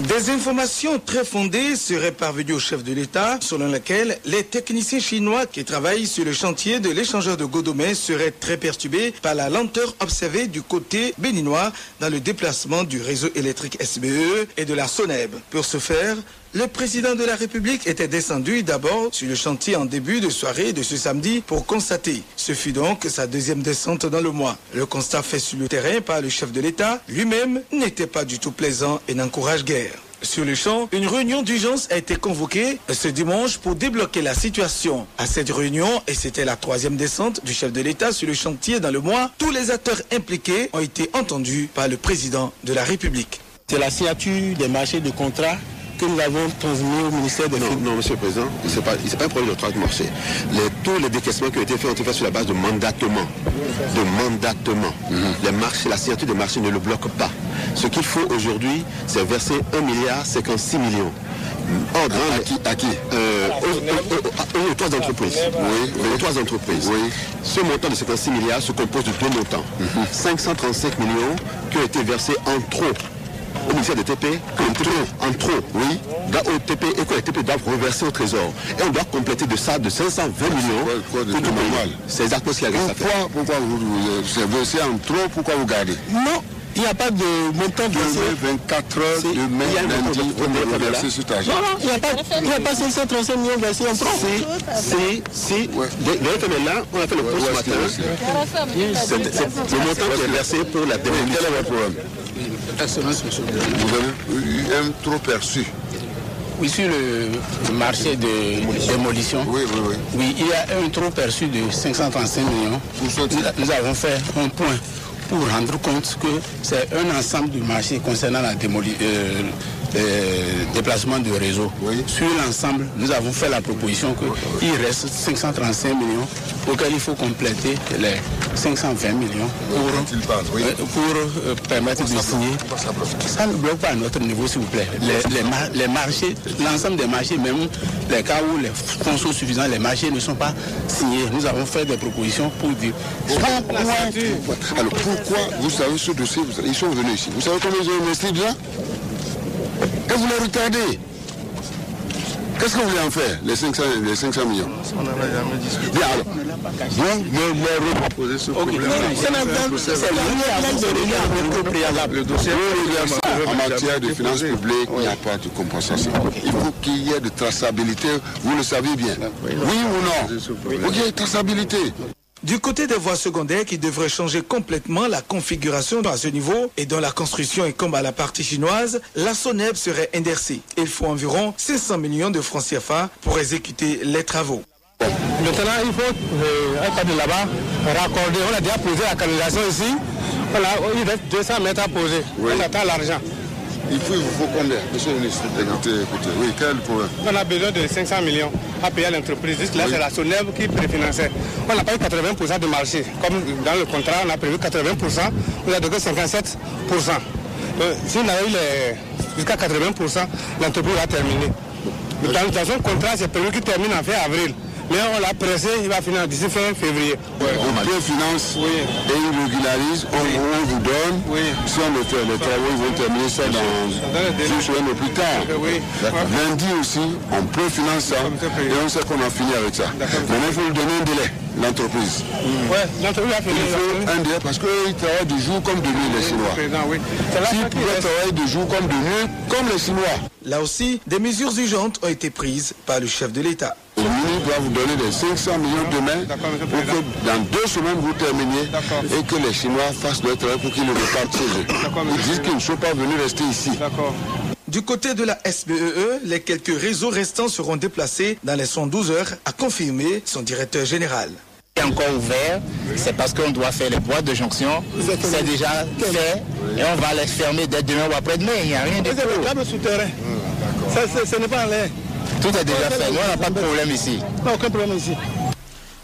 Des informations très fondées seraient parvenues au chef de l'État, selon lesquelles les techniciens chinois qui travaillent sur le chantier de l'échangeur de Godomé seraient très perturbés par la lenteur observée du côté béninois dans le déplacement du réseau électrique SBE et de la SONEB. Pour ce faire, le président de la République était descendu d'abord sur le chantier en début de soirée de ce samedi pour constater. Ce fut donc sa deuxième descente dans le mois. Le constat fait sur le terrain par le chef de l'État lui-même n'était pas du tout plaisant et n'encourage guère. Sur le champ, une réunion d'urgence a été convoquée ce dimanche pour débloquer la situation. À cette réunion, et c'était la troisième descente du chef de l'État sur le chantier dans le mois, tous les acteurs impliqués ont été entendus par le président de la République. C'est la signature des marchés de contrat que nous avons transmis au ministère des Finances. Non, monsieur le Président, ce n'est pas un problème de traite marché. Tous les décaissements qui ont été faits sur la base de mandatement. Les marchés, la signature des marchés ne le bloque pas. Ce qu'il faut aujourd'hui, c'est verser 1,56 milliard. À qui aux trois entreprises. Aux trois entreprises. Oui. Ce montant de 56 milliards se compose de deux montants. 535 millions qui ont été versés en trop au ministère des TP, en trop, oui, au TP et que les TP doivent reverser au Trésor. Et on doit compléter de ça de 520 millions pour tout normal. C'est exactement ce qu'il y a à faire. Pourquoi vous versez en trop, pourquoi vous gardez? Non, il n'y a pas de montant versé. 24 heures de mai, lundi, on va verser cet argent. Non, il n'y a pas 535 millions versés en trop. Si, là, on a fait le point ce matin. C'est le montant qui est versé pour la démolition. Quel est votre problème? Vous avez eu un trop perçu. Oui, sur le marché de démolition, oui, il y a un trop perçu de 535 millions. Nous avons fait un point pour rendre compte que c'est un ensemble du marché concernant la déplacement du réseau. Oui. Sur l'ensemble, nous avons fait la proposition qu'il reste 535 millions auxquels il faut compléter les 520 millions pour permettre de signer. Ça ne bloque pas à notre niveau, s'il vous plaît. Les marchés, l'ensemble des marchés, même les cas où les fonds sont suffisants, les marchés ne sont pas signés. Nous avons fait des propositions pour dire... Alors pourquoi, vous savez, ce dossier, ils sont venus ici. Vous savez combien ils ont investi déjà? Et vous les retardez. Qu'est-ce que vous voulez en faire, les 500 millions? On n'en a jamais discuté. Bien alors, vous me reposez ce problème. Le dossier en matière de finances publiques, il n'y a pas de compensation. Il faut qu'il y ait de traçabilité, vous le savez bien. Oui ou non? Il faut qu'il y ait de traçabilité. Du côté des voies secondaires qui devraient changer complètement la configuration à ce niveau et dont la construction est comme à la partie chinoise, la SONEB serait inversée. Il faut environ 500 millions de francs CFA pour exécuter les travaux. Maintenant, il faut un pas de là-bas raccorder. On a déjà posé la canalisation ici. Voilà, il reste 200 mètres à poser. Oui. On attend l'argent. Il vous faut combien, monsieur le ministre? Écoutez, oui, quel problème? On a besoin de 500 millions à payer à l'entreprise. Jusque là, c'est la SONEB qui préfinançait. On n'a pas eu 80% de marché. Comme dans le contrat, on a prévu 80%, on a donné 57%. Si on a eu jusqu'à 80%, l'entreprise va terminer. Dans son contrat, c'est prévu qu'il termine en fin avril. Mais on l'a pressé, il va finir d'ici fin février. On préfinance et il régularise, on vous donne. Oui. Si on le fait, les travaux ils vont terminer ça dans 10 semaines ou plus tard. Oui. Lundi aussi, on préfinance ça et on sait qu'on a fini avec ça. Maintenant, il faut lui donner un délai, l'entreprise. L'entreprise a fini. Il faut un délai parce qu'ils travaillent de jour comme de nuit, les Chinois. S'ils pouvaient travailler de jour comme de nuit, comme les Chinois. Là aussi, des mesures urgentes ont été prises par le chef de l'État. Le ministre doit vous donner les 500 millions demain pour que dans 2 semaines vous terminiez et que les Chinois fassent leur travail pour qu'ils le repartent chez eux. Ils disent qu'ils ne sont pas venus rester ici. Du côté de la SBE, les quelques réseaux restants seront déplacés dans les 112 heures, a confirmé son directeur général. Encore ouvert, c'est parce qu'on doit faire les boîtes de jonction. C'est déjà fait et on va les fermer dès demain ou après-demain. Il n'y a rien de tout. C'est le câble souterrain. Ce n'est pas en l'air. Tout est déjà fait. Nous, on n'a pas de problème ici. Non, aucun problème ici.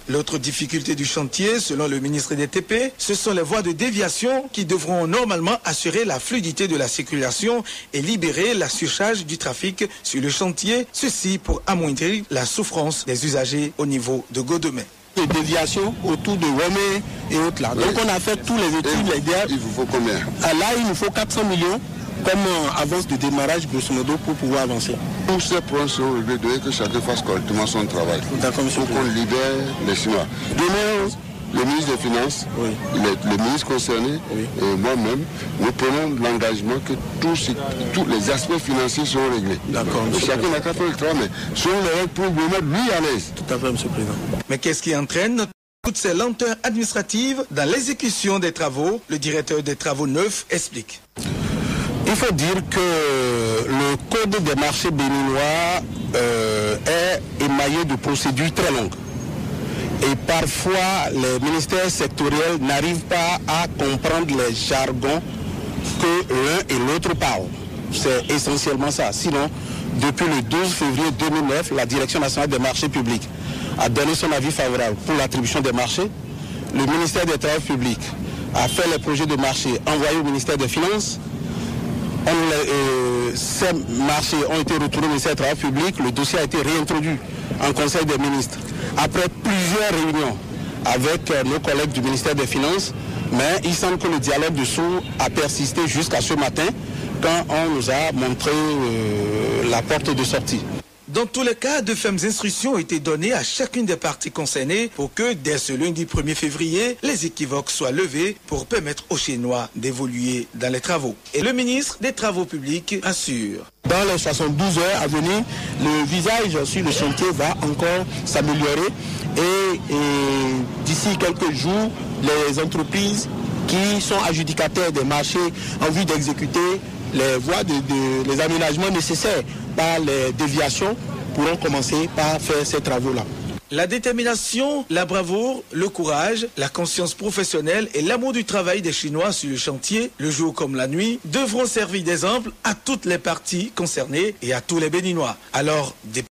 L'autre difficulté du chantier, selon le ministre des TP, ce sont les voies de déviation qui devront normalement assurer la fluidité de la circulation et libérer la surcharge du trafic sur le chantier, ceci pour amoindrir la souffrance des usagers au niveau de Godomé. Des déviations autour de Romé et autres là. Donc on a fait tous les études. Il vous faut combien? Là, il nous faut 400 millions comme avance de démarrage, grosso modo, pour pouvoir avancer? Tous ces points sont réglés, que chacun fasse correctement son travail. D'accord, monsieur. Pour qu'on libère les Chinois. Demain, le ministre des Finances, oui, le ministre concerné, oui, et moi-même, nous prenons l'engagement que tous les aspects financiers seront réglés. D'accord. Chacun n'a qu'à faire le travail, mais selon les règles pour le mettre lui à l'aise. Tout à fait, monsieur le Président. Mais qu'est-ce qui entraîne toutes ces lenteurs administratives dans l'exécution des travaux? Le directeur des travaux neufs explique. Il faut dire que le code des marchés béninois est émaillé de procédures très longues. Et parfois, les ministères sectoriels n'arrivent pas à comprendre les jargons que l'un et l'autre parlent. C'est essentiellement ça. Sinon, depuis le 12 février 2009, la Direction nationale des marchés publics a donné son avis favorable pour l'attribution des marchés. Le ministère des Travaux publics a fait les projets de marché envoyés au ministère des Finances. Ces marchés ont été retournés au ministère des Travaux publics. Le dossier a été réintroduit en Conseil des ministres. Après plusieurs réunions avec nos collègues du ministère des Finances, mais il semble que le dialogue dessous a persisté jusqu'à ce matin quand on nous a montré la porte de sortie. Dans tous les cas, de fermes instructions ont été données à chacune des parties concernées pour que, dès ce lundi 1er février, les équivoques soient levés pour permettre aux Chinois d'évoluer dans les travaux. Et le ministre des Travaux publics assure. Dans les 72 heures à venir, le visage sur le chantier va encore s'améliorer et d'ici quelques jours, les entreprises qui sont adjudicataires des marchés en vue d'exécuter les voies, les aménagements nécessaires par les déviations pourront commencer par faire ces travaux-là. La détermination, la bravoure, le courage, la conscience professionnelle et l'amour du travail des Chinois sur le chantier, le jour comme la nuit, devront servir d'exemple à toutes les parties concernées et à tous les Béninois. Alors, des